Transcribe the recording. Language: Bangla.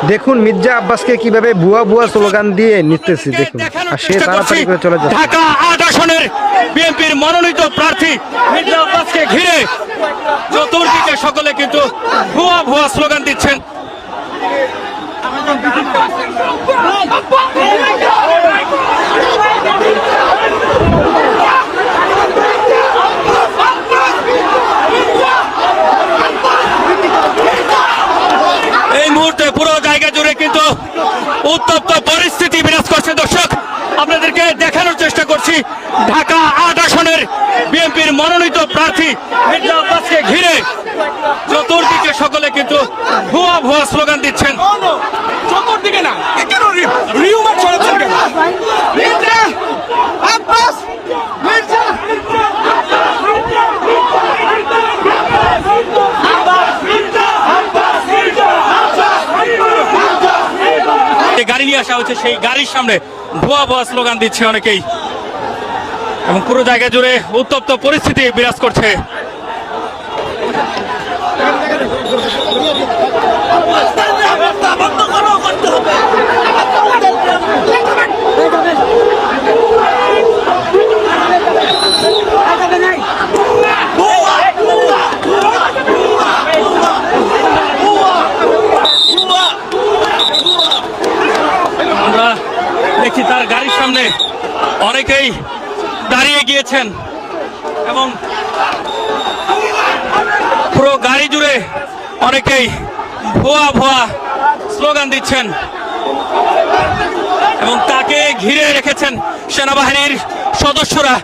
দেখুন মির্জা আব্বাসকে কিভাবে ভুয়া ভুয়া স্লোগান দিয়ে নিতেছি দেখুন, আর সে তাড়াতাড়ি করে চলে যাচ্ছে। ঢাকা ৮ আসনের বিএনপির মনোনীত প্রার্থী মির্জা আব্বাসকে ঘিরে চতুর্দিকে সকলে কিন্তু ভুয়া ভুয়া স্লোগান দিচ্ছেন। এই মুহূর্তে পুরো জায়গা জুড়ে কিন্তু উত্তপ্ত পরিস্থিতি বিরাজ করছে। দর্শক, আপনাদেরকে দেখানোর চেষ্টা করছি ঢাকা ৮ আসনের বিএনপির মনোনীত প্রার্থী মির্জা আব্বাসকে ঘিরে চতুর্দিকে সকলে কিন্তু ভুয়া ভুয়া স্লোগান দিচ্ছেন। চতুর্দিকে না, কেন রিউমার ছড়াচ্ছেন কেন? মির্জা আব্বাস, মির্জা গাড়ি নিয়ে আসা হচ্ছে, সেই গাড়ির সামনে ভুয়া ভুয়া স্লোগান দিচ্ছে অনেকেই, এবং পুরো জায়গা জুড়ে উত্তপ্ত পরিস্থিতি বিরাজ করছে। আমরা দেখছি তার গাড়ির সামনে অনেকেই দাঁড়িয়ে গিয়েছেন এবং পুরো গাড়ি জুড়ে অনেকেই ভুয়া ভুয়া স্লোগান দিচ্ছেন এবং তাকে ঘিরে রেখেছেন সেনাবাহিনীর সদস্যরা।